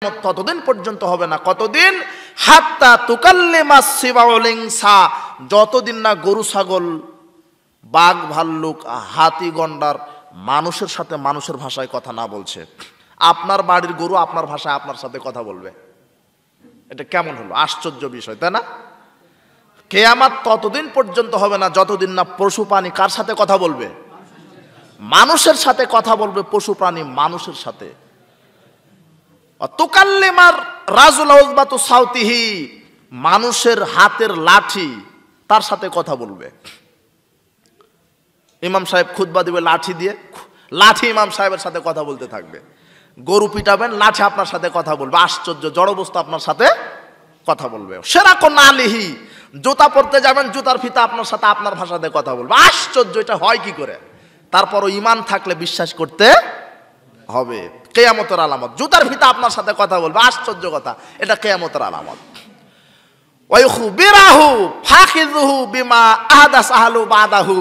ততদিন পর্যন্ত হবে না। কতদিন? হাত্তা তুকাল্লিমা সিবাউল ইনসা, যতদিন না গরু ছাগল বাঘ ভাল্লুক হাতি গন্ডার মানুষের সাথে মানুষের ভাষায় কথা না বলছে। আপনার বাড়ির গরু আপনার ভাষায় আপনার সাথে কথা বলবে, এটা কেমন হলো? আশ্চর্য বিষয়, তাই না? কিয়ামত ততদিন পর্যন্ত হবে না যতদিন না পশু প্রাণী কার সাথে কথা বলবে? মানুষের সাথে কথা বলবে। পশু প্রাণী মানুষের সাথে। তুকাল্লিমার রাজুল উযবাতু সাউতিহি, মানুষের হাতের লাঠি তার সাথে কথা বলবে। ইমাম সাহেব খুতবা দিবে লাঠি দিয়ে, লাঠি ইমাম সাহেবের সাথে কথা বলতে থাকবে। গরু পিটাবেন, লাঠি আপনার সাথে কথা বলবে। আশ্চর্য, জড় বস্তু আপনার সাথে কথা বলবে। সেরাকো নালিহি, জুতা পরতে যাবেন, জুতার ফিতা আপনার সাথে আপনার ভাষাতে কথা বলবে। আশ্চর্য, এটা হয় কি করে? তারপরও ঈমান থাকলে বিশ্বাস করতে হবে। কিয়ামতের আলামত, জুতার ফিতা আপনার সাথে কথা বলবে। আশ্চর্য কথা, এটা কিয়ামতের আলামত। ওয়াইখুবিরাহু ফাখিযুহু বিমা আহদাস আহলু বাদাহু,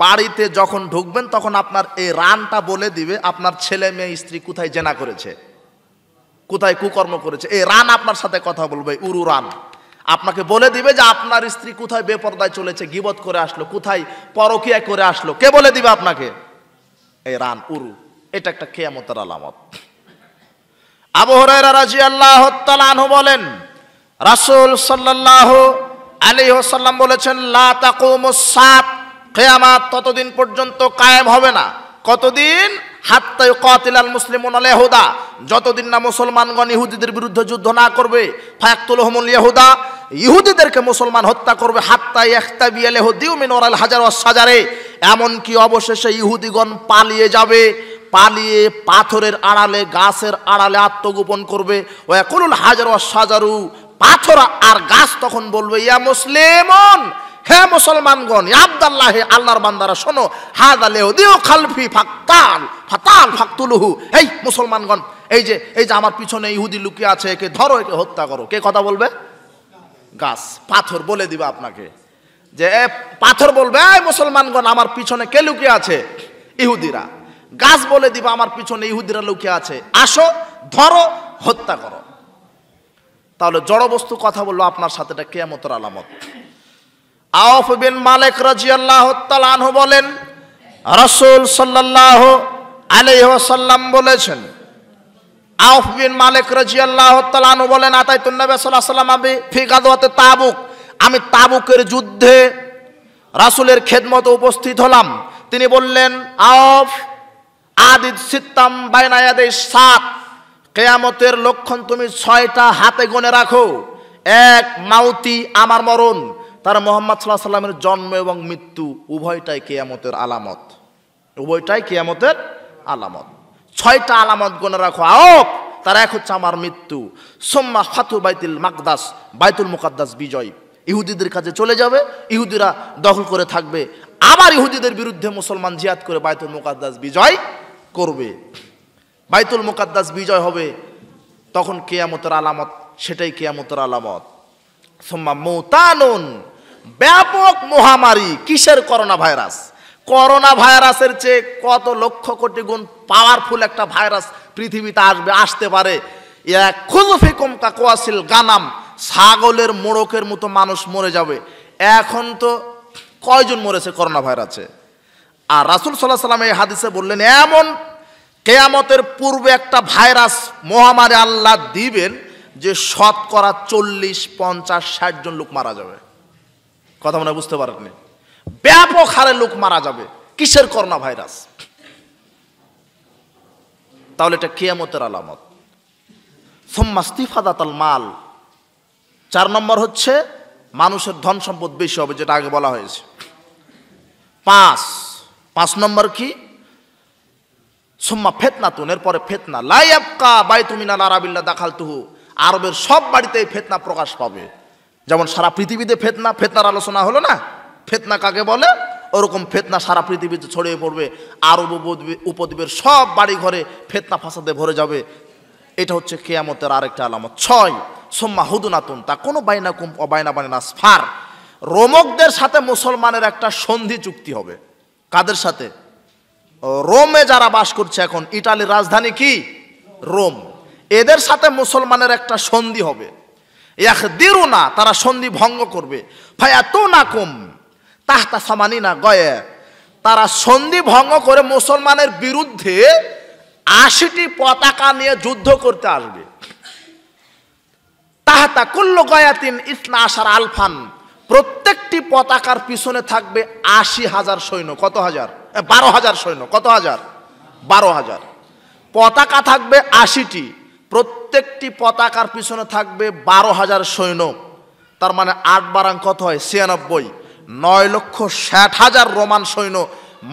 বাড়িতে যখন ঢুকবেন তখন আপনার এই রানটা বলে দিবে আপনার ছেলে মেয়ে স্ত্রী কোথায় জেনা করেছে, কোথায় কুকর্ম করেছে। এই রান আপনার সাথে কথা বলবে। উরু রান আপনাকে বলে দিবে যে আপনার স্ত্রী কোথায় বেপরদায় চলেছে, গীবত করে আসলো, কোথায় পরকীয়া করে আসলো। কে বলে দিবে আপনাকে? এই রান, উরু। এটা একটা কিয়ামতের আলামত। আবু হুরায়রা রাদিয়াল্লাহু তাআলা আনহু বলেন, রাসূল সাল্লাল্লাহু আলাইহি ওয়াসাল্লাম বলেছেন, লা তাকুমুস সাত, কিয়ামত ততদিন পর্যন্ত কায়েম হবে না। কতদিন? হাত্তা ইউকাতিলাল মুসলিমুনা আল ইয়াহুদা, যতদিন না মুসলমানগণ ইহুদিদের বিরুদ্ধে যুদ্ধ না করবে। ফায়াকতুলহুমুল ইয়াহুদা, ইহুদিদেরকে মুসলমান হত্যা করবে। হাত্তা ইয়াখতাবিয়াল ইয়াহুদিয়্যু মিন ওয়ারাল হাজার ওয়াস সাজারে, এমনকি অবশেষে ইহুদিগণ পালিয়ে যাবে, পালিয়ে পাথরের আড়ালে গাছের আড়ালে আত্মগোপন করবে। ওয়াকুলুল হাজার ওয়াস সাজারু, পাথর আর গাছ তখন বলবে, ইয়া মুসলিমুন, হে মুসলমানগণ, ইয়া আব্দুল্লাহ, আল্লাহর বান্দারা শোনো, হাযা লিয়াহুদিয়্যু খালফি ফাকতাল ফাতাল ফাকতুলুহু, এই মুসলমানগণ, এই যে আমার পিছনে ইহুদি লুকিয়ে আছে, একে ধরো, একে হত্যা করো। কে কথা বলবে? গাছ, পাথর বলে দিবে আপনাকে, যে পাথর বলবে, এই মুসলমানগণ, আমার পিছনে কে লুকিয়ে আছে? ইহুদিরা। গাছ বলে দিবে, আমার পিছনে ইহুদিরা লুকিয়ে আছে, আসো, ধরো, হত্যা করো। তাহলে জড় বস্তু কথা বললো আপনার সাথে, এটা কিয়ামতের আলামত। আওফ বিন মালিক রাদিয়াল্লাহু তাআলা আনহু বলেন, রাসূল সাল্লাল্লাহু আলাইহি ওয়াসাল্লাম বলেছেন, আওফ বিন মালিক রাদিয়াল্লাহু তাআলা আনহু বলেন, আতাইতুন নবী সাল্লাল্লাহু আলাইহি ওয়াসাল্লাম ফি গাযওয়াতি তাবুক, আমি তাবুকের যুদ্ধে রাসূলের খেদমতে উপস্থিত হলাম। তিনি বললেন, আওফ আদিদ সিত্তাম বাইনা ইয়াদাই সাত, কিয়ামতের লক্ষণ তুমি 6টা হাতে গুনে রাখো। এক, মাউতি, আমার মরণ। তার মুহাম্মদ সাল্লাল্লাহু আলাইহি ওয়াসাল্লামের জন্ম এবং মৃত্যু উভয়টাই কিয়ামতের আলামত, উভয়টাই কিয়ামতের আলামত। 6টা আলামত গুনে রাখো। আওফ, তার এক হচ্ছে আমার মৃত্যু। সুম্মা ফাতহু বাইতুল মাকদাস, বাইতুল মুকাদ্দাস বিজয়, ইহুদিদের কাছে চলে যাবে, ইহুদিরা দখল করে থাকবে, আবার ইহুদিদের বিরুদ্ধে মুসলমান জিহাদ করে বাইতুল মুকাদ্দাস বিজয় করবে। বাইতুল মুকাদ্দাস বিজয় হবে, তখন কিয়ামতের আলামত, সেটাই কিয়ামতের আলামত। সুম্মা মুতানুন, ব্যাপক মহামারী। কিসের? Corona virus. করোনা ভাইরাসের চেয়ে কত লক্ষ কোটি গুণ পাওয়ারফুল একটা ভাইরাস পৃথিবীতে আসতে পারে। খুযুফিকুম কাকওয়াসিল গানাম, ছাগলের মোড়কের মতো মানুষ মরে যাবে। এখন তো কয়জন মরেছে করোনা ভাইরাসে? আর রাসূল সাল্লাল্লাহু আলাইহি ওয়াসাল্লাম এই হাদিসে বললেন, এমন কিয়ামতের পূর্বে একটা ভাইরাস মহামারী আল্লাহ দিবেন যে শতকরা 40, 50, 60 জন লোক মারা যাবে। কথা মনে বুঝতে পারেননি? ব্যাপক হারে লোক মারা যাবে। কিসের? Corona virus. তাহলে এটা কিয়ামতের আলামত। সুম্মা ইস্তিফাদাতুল মাল, 4 নম্বর হচ্ছে মানুষের ধন সম্পদ বেশি হবে, যেটা আগে বলা হয়েছে। 5 নম্বর কি? সুম্মা ফিতনাতুন, এরপরে ফিতনা। লা ইয়াবকা বাইতুম মিনাল আরাবিল্লা দাখালতুহু, আরবের সব বাড়িতেই ফিতনা প্রকাশ পাবে। যেমন সারা পৃথিবীতে ফিতনার আলোচনা হলো না, ফিতনা কাকে বলে, ওরকম ফিতনা সারা পৃথিবীতে ছড়িয়ে পড়বে। আরব উপদ্বীপের সব বাড়ি ঘরে ফিতনা ফাসাদে ভরে যাবে। এটা হচ্ছে কিয়ামতের আরেকটা আলামত। 6, সুম্মা হুদনাতুন, তা কোনো বাইনাকুম ওয়া বাইনা বানি আসফার, রোমকদের সাথে মুসলমানের একটা সন্ধি চুক্তি হবে। কাদের সাথে? রোমে যারা বাস করছে এখন, ইটালির রাজধানী কি? রোম। এদের সাথে মুসলমানের একটা সন্ধি হবে, ইয়াখদিরুনা, তারা সন্ধি ভঙ্গ করবে, ফায়াতুনাকুম তাহতা সামানিনা গয়া, তারা সন্ধি ভঙ্গ করে মুসলমানের বিরুদ্ধে 80টি পতাকা নিয়ে যুদ্ধ করতে আসবে। তাহতা কুল্লু গয়াতিন ইসনা আশার আলফান, প্রত্যেকটি পতাকার পিছনে থাকবে 80,000 সৈন্য। কত হাজার? 12,000 সৈন্য। কত হাজার? 12,000। পতাকা থাকবে 80টি, প্রত্যেকটি পতাকার পিছনে থাকবে 12,000 সৈন্য। তার মানে 8 বারাং কত হয়? 96। 9,60,000 রোমান সৈন্য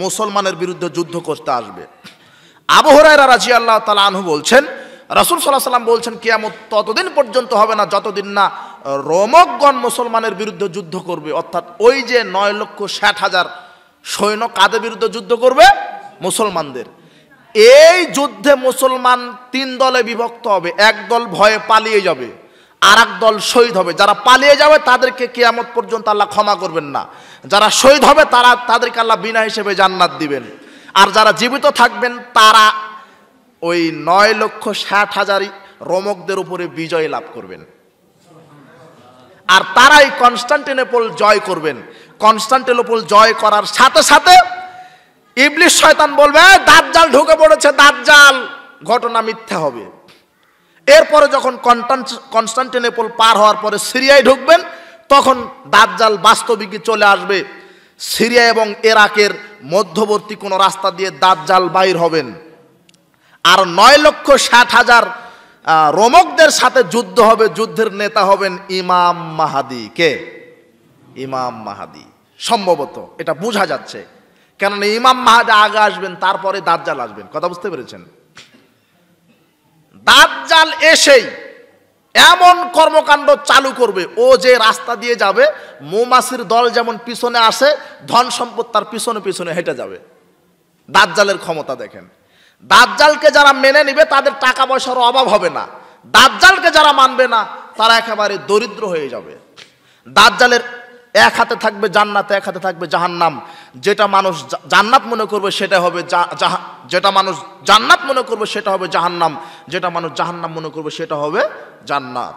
মুসলমানের বিরুদ্ধে যুদ্ধ করতে আসবে। আবু হুরায়রা রাদিয়াল্লাহু তাআলা আনহু বলছেন, রাসূল সাল্লাল্লাহু আলাইহি ওয়াসাল্লাম বলছেন কিয়ামত ততদিন পর্যন্ত হবে না যতদিন না রোমকগণ মুসলমানের বিরুদ্ধে যুদ্ধ করবে। অর্থাৎ ওই যে 9,60,000 সৈন্য কাদের বিরুদ্ধে যুদ্ধ করবে? মুসলমানদের। এই যুদ্ধে মুসলমান 3 দলে বিভক্ত হবে। এক দল ভয়ে পালিয়ে যাবে, আর এক দল শহীদ হবে। যারা পালিয়ে যাবে তাদেরকে কিয়ামত পর্যন্ত আল্লাহ ক্ষমা করবেন না, যারা শহীদ হবে তাদেরকে আল্লাহ বিনা হিসেবে জান্নাত দিবেন। আর যারা জীবিত থাকবেন তারা ওই 9,60,000 রোমকদের উপরে বিজয় লাভ করবেন, আর তারাই কনস্টান্টিনোপল জয় করবেন। কনস্টান্টিনোপল জয় করার সাথে সাথে ইবলিস শয়তান বলবে দাজ্জাল ঢুকে পড়েছে, দাজ্জাল, ঘটনা মিথ্যা হবে। এরপরে যখন কনস্টান্টিনোপল পার হওয়ার পরে সিরিয়ায় ঢুকবেন, তখন দাজ্জাল বাস্তবিকই চলে আসবে। সিরিয়া এবং ইরাকের মধ্যবর্তী কোনো রাস্তা দিয়ে দাজ্জাল বাইর হবেন, আর 9,60,000 রোমকদের সাথে যুদ্ধ হবে। যুদ্ধের নেতা হবেন ইমাম মাহাদি। কে? ইমাম মাহাদি। সম্ভবত এটা বোঝা যাচ্ছে, কেননা ইমাম মাহাদি আগে আসবেন, তারপরে দাজ্জাল আসবেন। কথা বুঝতে পেরেছেন? দাজ্জাল এসেই এমন কর্মকাণ্ড চালু করবে, ও যে রাস্তা দিয়ে যাবে মৌমাছির দল যেমন পিছনে আসে, ধন সম্পদ তার পিছনে পিছনে হেঁটে যাবে। দাজ্জালের ক্ষমতা দেখেন। দাজ্জালকে যারা মেনে নিবে তাদের টাকা পয়সার অভাব হবে না, দাজ্জালকে যারা মানবে না তারা একেবারে দরিদ্র হয়ে যাবে। দাজ্জালের এক হাতে থাকবে জান্নাত, এক হাতে থাকবে জাহান্নাম। যেটা মানুষ জান্নাত মনে করবে সেটা হবে যেটা মানুষ জান্নাত মনে করবে সেটা হবে জাহান্নাম, যেটা মানুষ জাহান্নাম মনে করবে সেটা হবে জান্নাত।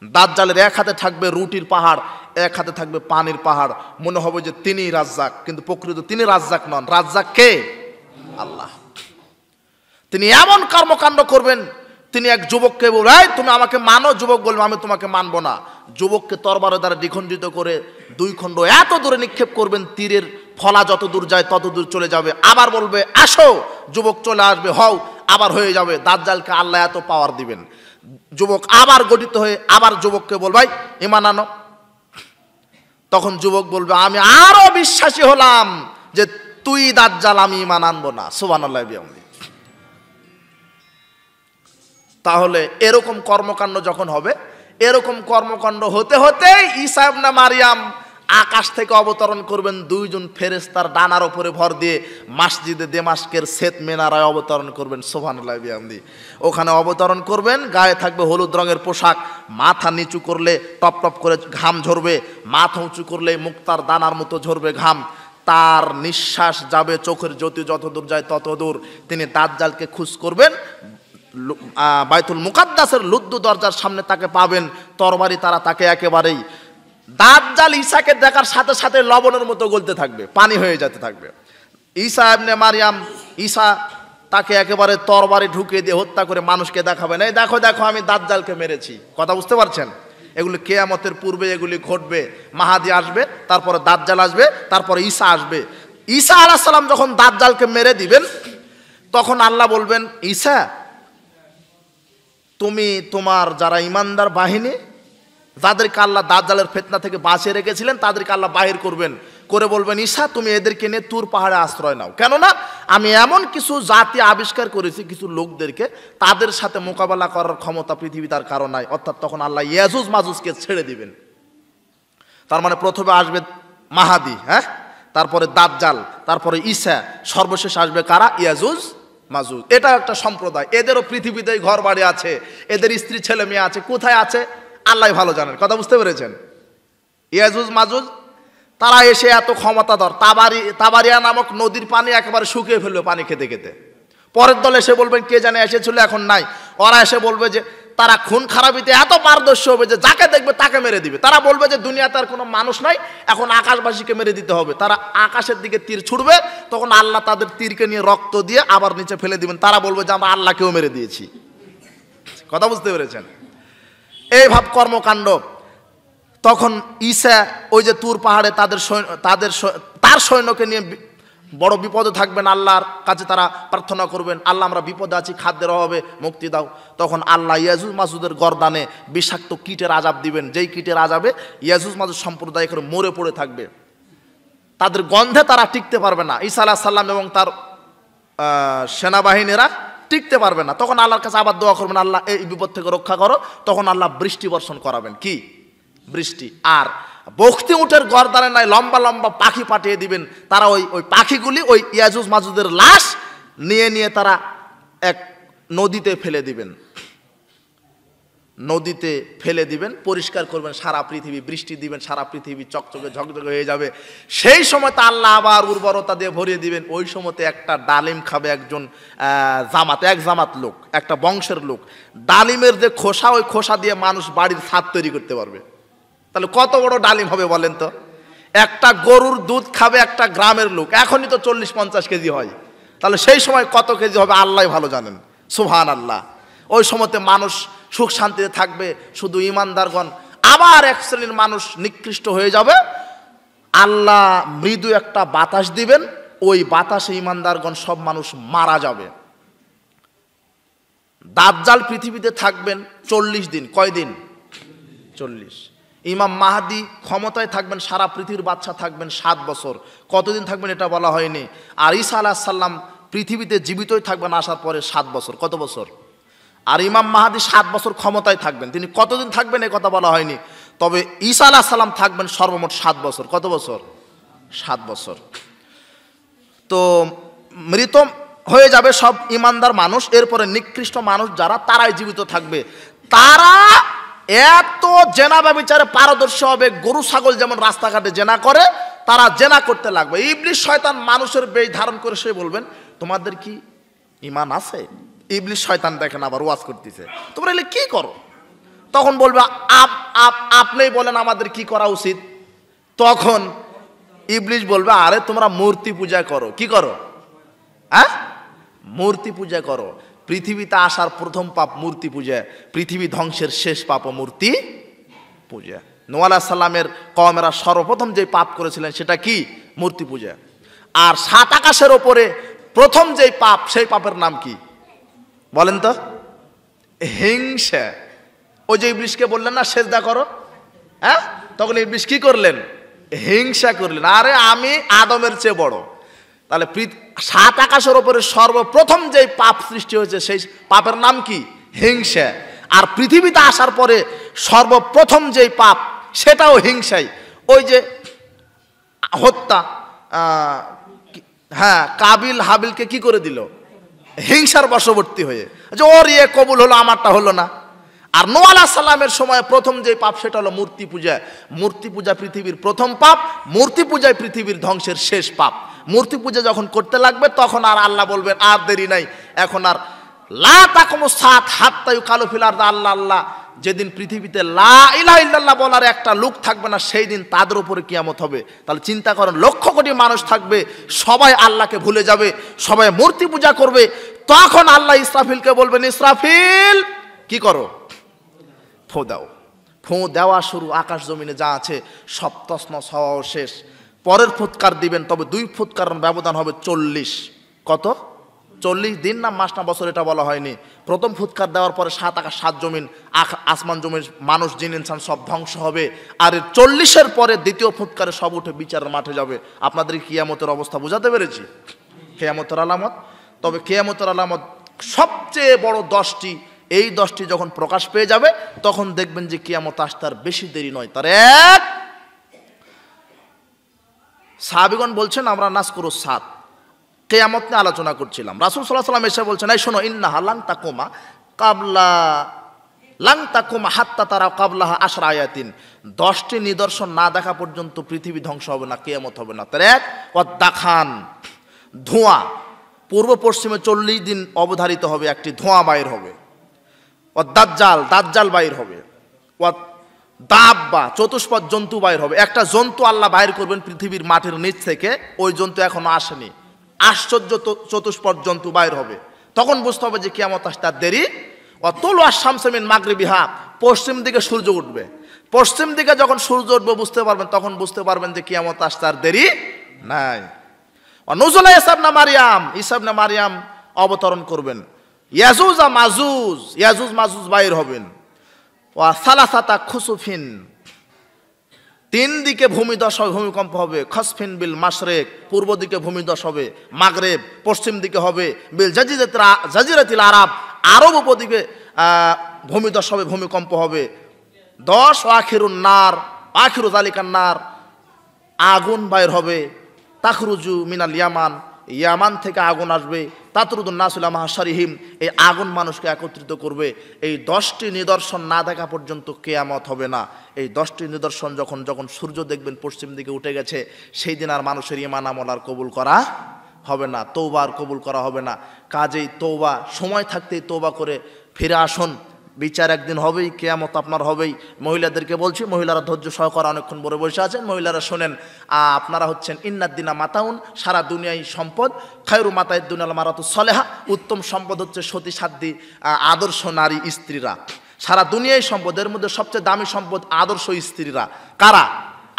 দাজ্জালের এক হাতে থাকবে রুটির পাহাড়, এক হাতে থাকবে পানির পাহাড়। মনে হবে যে তিনি রাজ্জাক, কিন্তু প্রকৃত তিনি রাজ্জাক নন। রাজ্জাক কে? আল্লাহ। তিনি এমন কর্মকাণ্ড করবেন, তিনি এক যুবককে বলবেন তুমি আমাকে মানো, যুবক বলবে আমি তোমাকে মানবো না। যুবককে তরবারের দ্বারা দ্বিখণ্ডিত করে 2 খণ্ড এত দূরে নিক্ষেপ করবেন, তীরের ফলা যত দূর যায় তত দূর চলে যাবে। আবার বলবে আসো, যুবক চলে আসবে, হও, আবার হয়ে যাবে। দাজ্জালকে আল্লাহ এত পাওয়ার দিবেন। যুবক আবার গঠিত হয়ে আবার যুবককে বলবে ঈমান আনো। তখন যুবক বলবে আমি আরো বিশ্বাসী হলাম যে তুই দাজ্জাল, আমি ঈমান আনবো না। সুবহানাল্লাহ বিহামদিহি। তাহলে এরকম কর্মকাণ্ড যখন হবে, এরকম কর্মকাণ্ড হতে হতে ঈসা ইবনে মারইয়াম আকাশ থেকে অবতরণ করবেন 2 জন ফেরেশতার ডানার উপরে ভর দিয়ে, মসজিদে দেমাস্কের শ্বেত মিনারায় অবতরণ করবেন। সুবহানাল্লাহ বিহামদিহি। ওখানে অবতরণ করবেন, গায়ে থাকবে হলুদ রঙের পোশাক, মাথা নিচু করলে টপ টপ করে ঘাম ঝরবে, মাথা উঁচু করলে মুক্তার দানার মতো ঝরবে ঘাম। তার নিঃশ্বাস যাবে, চোখের জ্যোতি যত দূর যায় তত দূর। তিনি দাজ্জালকে খুঁজ করবেন, বাইতুল মুকাদ্দাসের লুদ্দু দরজার সামনে তাকে পাবেন, তরবারি তারা তাকে একেবারেই। দাজ্জাল ঈসাকে দেখার সাথে সাথে লবণের মতো গলতে থাকবে, পানি হয়ে যেতে থাকবে। ঈসা ইবনে মারইয়াম, ঈসা তাকে একেবারে তরবারি ঢুকিয়ে দিয়ে হত্যা করে মানুষকে দেখাবেন, এই দেখো দেখো আমি দাজ্জালকে মেরেছি। কথা বুঝতে পারছেন? এগুলি কিয়ামতের পূর্বে এগুলি ঘটবে। মাহাদি আসবে, তারপরে দাজ্জাল আসবে, তারপরে ঈসা আসবে। ঈসা আলাইহিস সালাম যখন দাজ্জালকে মেরে দিবেন, তখন আল্লাহ বলবেন ঈসা তুমি তোমার যারা ইমানদার বাহিনী, যাদেরকে আল্লাহ দাজ্জালের ফিতনা থেকে বাঁচিয়ে রেখেছিলেন, তাদেরকে আল্লাহ বাহির করবেন, করে বলবেন ঈসা তুমি এদেরকে নিয়ে তুর পাহাড়ে আশ্রয় নাও। কেননা আমি এমন কিছু জাতি আবিষ্কার করেছি, কিছু লোকদেরকে, তাদের সাথে মোকাবেলা করার ক্ষমতা পৃথিবী তার কারণ নাই। অর্থাৎ তখন আল্লাহ ইয়াজুজ মাজুজকে ছেড়ে দিবেন। তার মানে প্রথমে আসবে মাহাদি, হ্যাঁ, তারপরে দাজ্জাল, তারপরে ঈসা, সর্বশেষ আসবে কারা? ইয়াজুজ মাজুজ। এটা একটা সম্প্রদায়, এদেরও পৃথিবীতেই ঘর বাড়ি আছে, এদের স্ত্রী ছেলে মেয়ে আছে। কোথায় আছে আল্লাহ ভালো জানেন। কথা বুঝতে পেরেছেন? ইয়াজুজ মাজুজ তারা এসে এত ক্ষমতাধর, তাবারিয়া নামক নদীর পানি একেবারে শুকিয়ে ফেললো পানি খেতে খেতে। পরের দল এসে বলবেন কে জানে এসেছিল এখন নাই। ওরা এসে বলবে যে তারা খুন খারাপিতে এত পারদর্শী হবে যে যাকে দেখবে তাকে মেরে দিবে। তারা বলবে যে দুনিয়াতে আর কোনো মানুষ নাই, এখন আকাশবাসীকে মেরে দিতে হবে। তারা আকাশের দিকে তীর ছুড়বে, তখন আল্লাহ তাদের তীরকে নিয়ে রক্ত দিয়ে আবার নিচে ফেলে দিবেন। তারা বলবে যে আমরা আল্লাহকেও মেরে দিয়েছি। কথা বুঝতে পেরেছেন? এই ভাব কর্মকাণ্ড। তখন ঈসা ওই যে তুর পাহাড়ে তার সৈন্যকে নিয়ে বড় বিপদে থাকবেন, আল্লাহর কাছে তারা প্রার্থনা করবেন, আল্লাহ আমরা বিপদে আছি, খাদ্যের অভাবে মুক্তি দাও। তখন আল্লাহ ইয়াজুজ মাজুদের গর্দানে বিষাক্ত কীটের আযাব দিবেন, যেই কীটের আযাবে ইয়াজুজ মাজুদ সম্প্রদায় করে মরে পড়ে থাকবে, তাদের গন্ধে তারা টিকতে পারবে না। ঈসা আলাইহিস সালাম এবং তার সেনাবাহিনীরা টিকতে পারবে না। তখন আল্লাহর কাছে আবার দোয়া করবেন, আল্লাহ এই বিপদ থেকে রক্ষা করো। তখন আল্লাহ বৃষ্টি বর্ষণ করাবেন। কি বৃষ্টি? আর বখতি উটের গর্দানে নাই লম্বা লম্বা পাখি পাঠিয়ে দিবেন। তারা ওই পাখিগুলি ওই ইয়াজুজ মাজুদের লাশ নিয়ে তারা এক নদীতে ফেলে দিবেন। নদীতে ফেলে দিবেন, পরিষ্কার করবেন সারা পৃথিবী, বৃষ্টি দিবেন, সারা পৃথিবী চকচকে ঝকঝকে হয়ে যাবে। সেই সময় তা আল্লাহ আবার উর্বরতা দিয়ে ভরিয়ে দিবেন। ওই সময়তে একটা ডালিম খাবে একজন এক জামাত লোক, একটা বংশের লোক। ডালিমের যে খোসা, ওই খোসা দিয়ে মানুষ বাড়ির ছাদ তৈরি করতে পারবে। তাহলে কত বড় ডালিম হবে বলেন তো? একটা গরুর দুধ খাবে একটা গ্রামের লোক। এখনই তো 40-50 কেজি হয়, তাহলে সেই সময় কত কেজি হবে আল্লাহ ভালো জানেন। সুবহানাল্লাহ। ওই সময়তে মানুষ সুখ শান্তিতে থাকবে, শুধু ঈমানদারগণ। আবার এক শ্রেণীর মানুষ নিকৃষ্ট হয়ে যাবে। আল্লাহ মৃদু একটা বাতাস দিবেন, ওই বাতাসে ঈমানদারগণ সব মানুষ মারা যাবে। দাজ্জাল পৃথিবীতে থাকবেন 40 দিন। কয়দিন? 40। ইমাম মাহদি ক্ষমতায় থাকবেন, সারা পৃথিবীর বাদশা থাকবেন 7 বছর। কতদিন থাকবেন এটা বলা হয়নি। আর ঈসা আলাইহিস সালাম পৃথিবীতে জীবিতই থাকবেন আসার পরে 7 বছর। কত বছর? আর ইমাম মাহদি 7 বছর ক্ষমতায় থাকবেন। তিনি কতদিন থাকবেন এ কথা বলা হয়নি। তবে ঈসা আলাইহিস সালাম থাকবেন সর্বমোট 7 বছর। কত বছর? 7 বছর। তো মৃত হয়ে যাবে সব ইমানদার মানুষ। এরপরে নিকৃষ্ট মানুষ যারা, তারাই জীবিত থাকবে। তারা এত জেনা ব্যভিচারে পারদর্শী হবে, গরু ছাগল যেমন রাস্তাঘাটে জেনা করে, তারা জেনা করতে লাগবে। ইবলিস শয়তান মানুষের বেশ ধারণ করে সে বলবেন, তোমাদের কি ঈমান আছে? ইবলিস শয়তান দেখেন আবার ওয়াজ করতেছে, তোমরা এলে কি করো? তখন বলবে আপনিই বলেন আমাদের কি করা উচিত। তখন ইবলিস বলবে, আরে তোমরা মূর্তি পূজা করো। কি করো? হ্যাঁ, মূর্তি পূজা করো। পৃথিবীতে আসার প্রথম পাপ মূর্তি পূজা। পৃথিবী ধ্বংসের শেষ পাপ মূর্তি পূজা। নূহ আলাইহিস সালামের কওমেরা সর্বপ্রথম যে পাপ করেছিলেন সেটা কি? মূর্তি পূজা। আর 7 আকাশের ওপরে প্রথম যেই পাপ, সেই পাপের নাম কি বলেন তো? হিংসা। ওই যে ইবলিসকে বললেন না সেজদা করো, হ্যাঁ, তখন ইবলিস কি করলেন? হিংসা করলেন। আরে আমি আদমের চেয়ে বড়। তাহলে 7 আকাশের ওপরে সর্বপ্রথম যেই পাপ সৃষ্টি হয়েছে সেই পাপের নাম কি? হিংসা। আর পৃথিবীতে আসার পরে সর্বপ্রথম যেই পাপ সেটাও হিংসাই। ওই যে হত্যা, হ্যাঁ, কাবিল হাবিলকে কি করে দিল? হিংসার বশবর্তী হয়ে, যে ওর ইয়ে কবুল হলো আমারটা হলো না। আর নূহ আলাইহিস সালামের সময় প্রথম যে পাপ সেটা হলো মূর্তি পূজা। মূর্তি পূজা পৃথিবীর প্রথম পাপ। মূর্তি পূজায় পৃথিবীর ধ্বংসের শেষ পাপ। মূর্তি পূজা যখন করতে লাগবে তখন আর আল্লাহ বলবেন আর দেরি নাই, এখন আর লা তাকুমুস সাআত হাত্তা ইউকালু ফিল আরদি আল্লাহ আল্লাহ। যেদিন পৃথিবীতে লা ইলাহা ইল্লাল্লাহ বলার একটা লোক থাকবে না, সেই দিন তাদের উপরে কিয়ামত হবে। তাহলে চিন্তা করেন, লক্ষ কোটি মানুষ থাকবে, সবাই আল্লাহকে ভুলে যাবে, সবাই মূর্তি পূজা করবে। তখন আল্লাহ ইসরাফিলকে বলবেন, ইসরাফিল কি করো? ফোঁ দাও। ফোঁ দেওয়া শুরু। আকাশ জমিনে যা আছে সব তছনছ হওয়া শেষ। পরের ফুৎকার দিবেন, তবে 2 ফুৎকারের ব্যবধান হবে 40। কত? 40 দিন না মাস না বছর এটা বলা হয়নি। প্রথম ফুৎকার দেওয়ার পরে 7 আকাশ 7 জমিন, আসমান জমিন, মানুষ জিন ইনসান সব ধ্বংস হবে। আর 40-এর পরে দ্বিতীয় ফুৎকারে সব উঠে বিচারের মাঠে যাবে। আপনাদের কিয়ামতের অবস্থা বোঝাতে পেরেছি? কিয়ামতের আলামত। তবে কিয়ামতের আলামত সবচেয়ে বড় 10টি। এই 10টি যখন প্রকাশ পেয়ে যাবে তখন দেখবেন যে কিয়ামত আসতে আর বেশি দেরি নয়। তার এক, সাহাবীগণ বলছেন আমরা নাজকুরুস সাত, কিয়ামত নিয়ে আলোচনা করছিলাম। রাসূল সাল্লাল্লাহু আলাইহি ওয়াসাল্লাম এসে বলছেন, এই শোনো, ইন্নাহা লাং তাকুমা হাত্তা তারা কাবলাহা 10 আয়াতিন। 10টি নিদর্শন না দেখা পর্যন্ত পৃথিবী ধ্বংস হবে না, কিয়ামত হবে না। তার এক, ওয়াদ্দাখান, ধোঁয়া। পূর্ব পশ্চিমে 40 দিন অবধারিত হবে, একটি ধোঁয়া বাইর হবে। ও দাজ্জাল, দাজ্জাল বাইর হবে। ও দাব্বা, চতুষ্পদ জন্তু বাইর হবে। একটা জন্তু আল্লাহ বাইর করবেন পৃথিবীর মাটির নিচ থেকে, ওই জন্তু এখনো আসেনি। আশ্চর্য চতুষ্পদ জন্তু বাইর হবে। তখন বুঝতে হবে যে কিয়ামত আসতে আর দেরি। ও তুলু আশ-শামসু মিন মাগরিবিহা, পশ্চিম দিকে সূর্য উঠবে। পশ্চিম দিকে যখন সূর্য উঠবে বুঝতে পারবেন, তখন বুঝতে পারবেন যে কিয়ামত আসতে আর দেরি নাই। ও নুজুলা ঈসা ইবনে মারইয়াম, ঈসা ইবনে মারইয়াম অবতরণ করবেন। ইয়াজুজ মাজুজ, ইয়াজুজ মাজুজ বাইর হবেন। ও সালাসাতা খুসুফিন, তিন দিকে ভূমিধস হবে, ভূমিকম্প হবে। খসফিন বিল মাশরিক, পূর্ব দিকে ভূমিধস হবে। মাগরেব, পশ্চিম দিকে হবে। বিল জাজিরাতিল আরব, আরব উপদ্বীপে ভূমিধস হবে, ভূমিকম্প হবে। 10 আখিরুন নার, আখিরু জালিকান নার, আগুন বাইর হবে। তাখরুজু মিনাল ইয়ামান, ইয়ামান থেকে আগুন আসবে। তাতরুদুন নাসুলা মাহাশারিহিম, এই আগুন মানুষকে একত্রিত করবে। এই 10টি নিদর্শন না দেখা পর্যন্ত কিয়ামত হবে না। এই 10টি নিদর্শন যখন যখন সূর্য দেখবেন পশ্চিম দিকে উঠে গেছে, সেই দিন আর মানুষের ঈমান আমল আর কবুল করা হবে না, তওবা আর কবুল করা হবে না। কাজেই তওবা, সময় থাকতেই তওবা করে ফিরে আসুন। বিচার একদিন হবেই, কিয়ামত আপনার হবেই। মহিলাদেরকে বলছি, মহিলারা ধৈর্য সহকারে অনেকক্ষণ বলে বসে আছেন, মহিলারা শোনেন। আপনারা হচ্ছেন ইন্নাদ্দিনা মাতাউন, সারা দুনিয়ায় সম্পদ। খায়রু মাতায়েদ দুনিয়াল মারাতু সলেহা, উত্তম সম্পদ হচ্ছে সতী সাধ্বী আদর্শ নারী স্ত্রীরা। সারা দুনিয়ায় সম্পদের মধ্যে সবচেয়ে দামি সম্পদ আদর্শ স্ত্রীরা। কারা?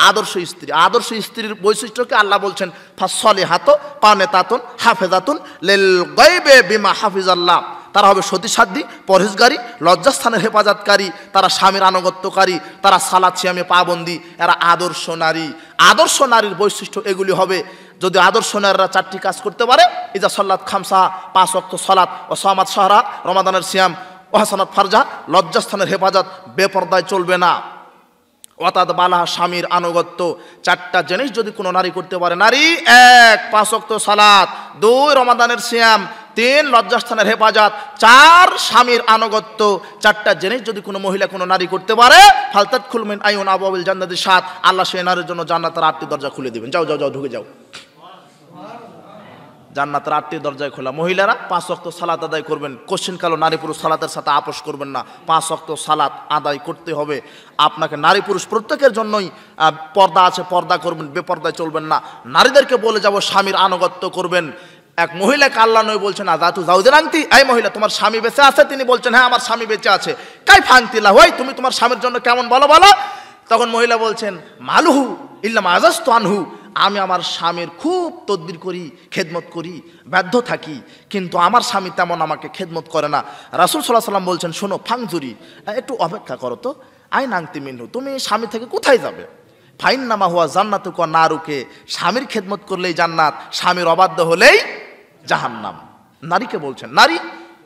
আদর্শ স্ত্রী। আদর্শ স্ত্রীর বৈশিষ্ট্যকে আল্লাহ বলছেন ফাসলিহাতু কানিতাতুন হাফেজাতুন লিল গায়বি বিমা হাফিজাল্লাহ। তারা হবে সতী সাধ্বী, পরহেজগারী, লজ্জাস্থানের হেফাজতকারী, তারা স্বামীর আনুগত্যকারী, তারা সালাত সিয়ামে পাবন্দী, এরা আদর্শ নারী। আদর্শ নারীর বৈশিষ্ট্য এগুলি হবে। যদি আদর্শ নারীরা 4টি কাজ করতে পারে, ইজা সাল্লাত খামসা, 5 ওয়াক্ত সালাত, ও সামাত শাহরা, রমাদানের সিয়াম, ও হাসানাত ফারজা, লজ্জাস্থানের হেফাজত, বেপরদায় চলবে না। অর্থাৎ বালা, স্বামীর আনুগত্য। 4টা জিনিস যদি কোনো নারী করতে পারে, নারী 1 5 ওয়াক্ত সালাত, 2 রমাদানের সিয়াম, 3 লজ্জাস্থানের হেফাজত, 4 স্বামীর আনুগত্য। 4টা জিনিস যদি কোনো মহিলা কোনো নারী করতে পারে, ফালতাদখুল মিন আইয়ুন আবওয়াবিল জান্নাতি 7, আল্লাহ সেই নারীর জন্য জান্নাতের 8টি দরজা খুলে দিবেন। যাও যাও যাও, ঢুকে যাও। জান্নাতের 8টি দরজায় খোলা। মহিলারা 5 ওয়াক্ত সালাত আদায় করবেন। কোশ্চিন কালো নারী পুরুষ সালাতের সাথে আপোষ করবেন না। 5 ওয়াক্ত সালাত আদায় করতে হবে আপনাকে। নারী পুরুষ প্রত্যেকের জন্যই পর্দা আছে, পর্দা করবেন, বেপর্দায় চলবেন না। নারীদেরকে বলে যাব স্বামীর আনুগত্য করবেন। এক মহিলাকে আল্লাহ নবী বলছেন আযাতু যাওজের আংতি, এই মহিলা তোমার স্বামী বেঁচে আছে? তিনি বলছেন হ্যাঁ আমার স্বামী বেঁচে আছে। কাইফা আংতিলা, ওই তুমি তোমার স্বামীর জন্য কেমন বলো বলো। তখন মহিলা বলছেন মালুহু ইল্লা মা আযাজতু আনহু, আমি আমার স্বামীর খুব তদবির করি, খেদমত করি, বাধ্য থাকি, কিন্তু আমার স্বামী তেমন আমাকে খেদমত করে না। রাসূল সাল্লাল্লাহু আলাইহি ওয়াসাল্লাম বলছেন শোনো, ফাংজুরি, একটু অপেক্ষা করো তো, আইন আংতি মিনহু, তুমি স্বামী থেকে কোথায় যাবে? ফাইন্নামা হুয়া জান্নাতুকা নারুকে, স্বামীর খেদমত করলেই জান্নাত, স্বামীর অবাধ্য হলেই জাহান্নাম। নারীকে বলছেন, নারী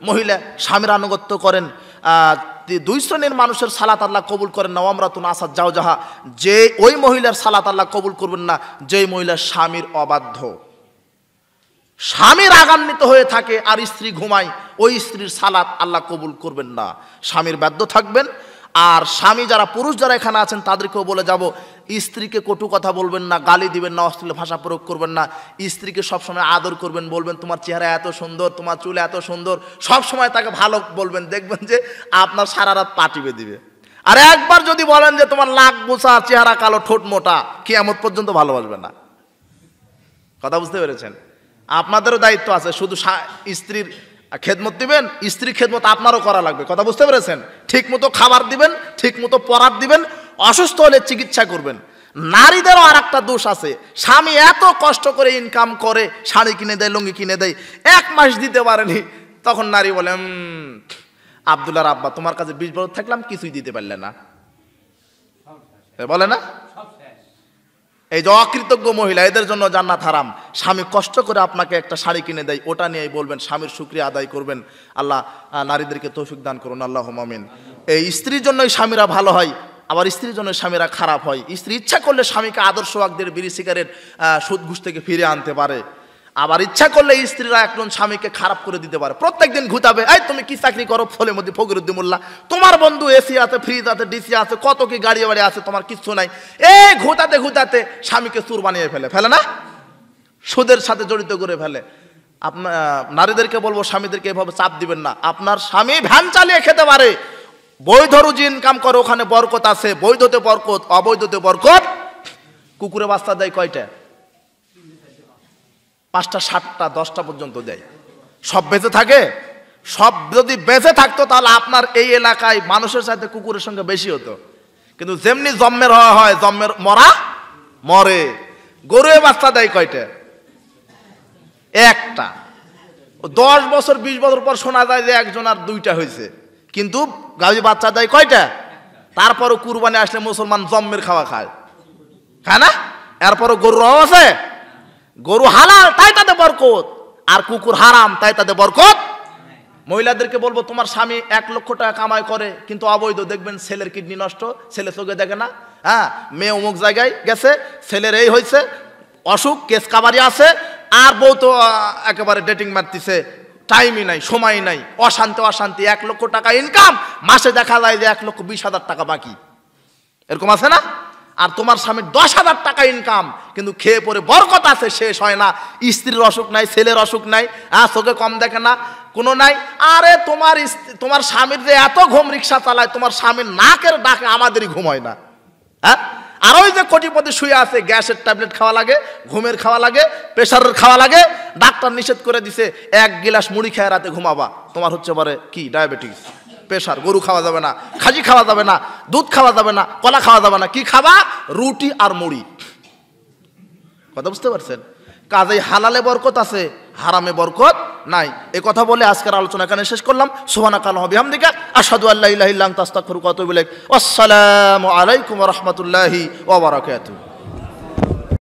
মহিলা স্বামীর আনুগত্য করেন। 2 শ্রেণীর মানুষের সালাত আল্লাহ কবুল করেন না। ওয়ামরাতুন আসাদ জাওজাহা, যে ওই মহিলার সালাত আল্লাহ কবুল করবেন না যেই মহিলা স্বামীর অবাধ্য, স্বামীর রাগান্বিত হয়ে থাকে আর স্ত্রী ঘুমায়, ওই স্ত্রীর সালাত আল্লাহ কবুল করবেন না। স্বামীর বাধ্য থাকবেন। আর স্বামী যারা পুরুষ যারা এখানে আছেন তাদেরকেও বলে যাব, স্ত্রীকে কটু কথা বলবেন না, গালি দিবেন না, অশ্লীল ভাষা প্রয়োগ করবেন না। স্ত্রীকে সবসময় আদর করবেন, বলবেন তোমার চেহারা এত সুন্দর, তোমার চুল এত সুন্দর, সবসময় তাকে ভালো বলবেন। দেখবেন যে আপনার সারা রাত পা টিপে দিবে। আর একবার যদি বলেন যে তোমার নাক বোঁচা, চেহারা কালো, ঠোঁট মোটা, কিয়ামত পর্যন্ত ভালোবাসবে না। কথা বুঝতে পেরেছেন? আপনাদেরও দায়িত্ব আছে, শুধু স্ত্রীর খেদমত দিবেন, স্ত্রী খেদমত আপনারও করা লাগবে। কথা বুঝতে পেরেছেন? ঠিক মতো খাবার দিবেন, ঠিক মতো পরার দিবেন, অসুস্থ হলে চিকিৎসা করবেন। নারীদেরও আর একটা দোষ আছে, স্বামী এত কষ্ট করে ইনকাম করে, শাড়ি কিনে দেয়, লুঙ্গি কিনে দেয়, 1 মাস দিতে পারেনি, তখন নারী বলে আব্দুল্লাহর আব্বা তোমার কাছে 20 বছর থাকলাম, কিছুই দিতে পারলে না, বলে না? এই যে অকৃতজ্ঞ মহিলা, এদের জন্য জান্নাত হারাম। স্বামী কষ্ট করে আপনাকে একটা শাড়ি কিনে দেয়, ওটা নিয়েই বলবেন, স্বামীর শুকরিয়া আদায় করবেন। আল্লাহ নারীদেরকে তৌফিক দান করুন, আল্লাহুম্মা আমিন। এই স্ত্রীর জন্যই স্বামীরা ভালো হয়, আবার স্ত্রীর জন্য স্বামীরা খারাপ হয়। স্ত্রী ইচ্ছা করলে স্বামীকে আদর্শ ওয়াক্তের বিড়ি সিগারেট সুদ ঘুষ থেকে ফিরে আনতে পারে, আবার ইচ্ছা করলে স্ত্রীরা একজন স্বামীকে খারাপ করে দিতে পারে। প্রত্যেকদিন ঘুতাবে, এই তুমি কি চাকরি করো? ফলের মধ্যে ফকিরউদ্দিন মোল্লা, তোমার বন্ধু এসি আছে, ফ্রিজ আছে, ডিসি আছে, কত কি গাড়ি বাড়ি আছে, তোমার কিচ্ছু নাই। এই ঘুতাতে ঘুতাতে স্বামীকে চুর বানিয়ে ফেলে না, সুদের সাথে জড়িত করে ফেলে। আপনার নারীদেরকে বলবো স্বামীদেরকে এভাবে চাপ দিবেন না। আপনার স্বামী ভ্যান চালিয়ে খেতে পারে, বৈধ রুজি ইনকাম করে, ওখানে বরকত আছে, বৈধতে বরকত, অবৈধতে বরকত। কুকুরে বাচ্চা দেয় কয়টা? 5টা 7টা 10টা পর্যন্ত দেয়। সব বেঁচে থাকে? সব যদি বেঁচে থাকতো তাহলে আপনার এই এলাকায় মানুষের সাথে কুকুরের সঙ্গে বেশি হতো। কিন্তু যেমনি জন্মের হয় জন্মের মরা মরে। গরুয়ে বাচ্চা দেয় কয়টা? একটা। 10 বছর 20 বছর পর শোনা যায় যে একজন আর 2টা হয়েছে, কিন্তু গাভী বাচ্চা দেয় কয়টা? তারপরও কুরবানি আসলে মুসলমান জন্মের খাওয়া খায় না? এরপরও গরুর অভাব আছে? গরু হালাল তাই তাদের বরকত, আর কুকুর হারাম তাই তাদের বরকত। মহিলাদেরকে বলবো তোমার স্বামী 1 লক্ষ টাকা কামাই করে কিন্তু অবৈধ, দেখবেন ছেলের কিডনি নষ্ট, ছেলে চোখে দেখে না, হ্যাঁ, মেয়ে অমুক জায়গায় গেছে, ছেলের এই হয়েছে, অসুখ, কেস কাবারি আছে, আর বউ তো একেবারে ডেটিং মারতেছে, টাইমই নাই, সময় নাই, অশান্তি অশান্তি। 1 লক্ষ টাকা ইনকাম, মাসে দেখা যায় যে 1,20,000 টাকা বাকি, এরকম আছে না? আর তোমার স্বামীর 10,000 টাকা ইনকাম, কিন্তু খেয়ে পরে বরকত আছে, শেষ হয় না। স্ত্রীর অসুখ নাই, ছেলের অসুখ নাই, চোখে কম দেখে না, কোনো নাই। আরে তোমার স্বামীর যে এত ঘুম, রিক্সা চালায়, তোমার স্বামীর নাকের ডাকে আমাদেরই ঘুম হয় না, হ্যাঁ? আর ওই যে কোটিপতি শুয়ে আছে, গ্যাসের ট্যাবলেট খাওয়া লাগে, ঘুমের খাওয়া লাগে, প্রেশারের খাওয়া লাগে, ডাক্তার নিষেধ করে দিছে 1 গিলাস মুড়ি খেয়ে রাতে ঘুমাবা, তোমার হচ্ছে পরে কি ডায়াবেটিস, প্রেশার, গরু খাওয়া যাবে না, খাজি খাওয়া যাবে না, দুধ খাওয়া যাবে না, কলা খাওয়া যাবে না, কি খাবা? রুটি আর মুড়ি। কথা বুঝতে পারছেন? কাজেই হালালে বরকত আছে, হারামে বরকত নাই। এই কথা বলে আজকের আলোচনা এখানে শেষ করলাম। সুবহানাকাল্লাহি ওয়া বিহামদিকা, আশহাদু আল্লা ইলাহা ইল্লা আনতা, আস্তাগফিরুকা ওয়া আতুবু ইলাইক। আসসালামু আলাইকুম ওয়া রাহমাতুল্লাহি ওয়া বারাকাতুহু।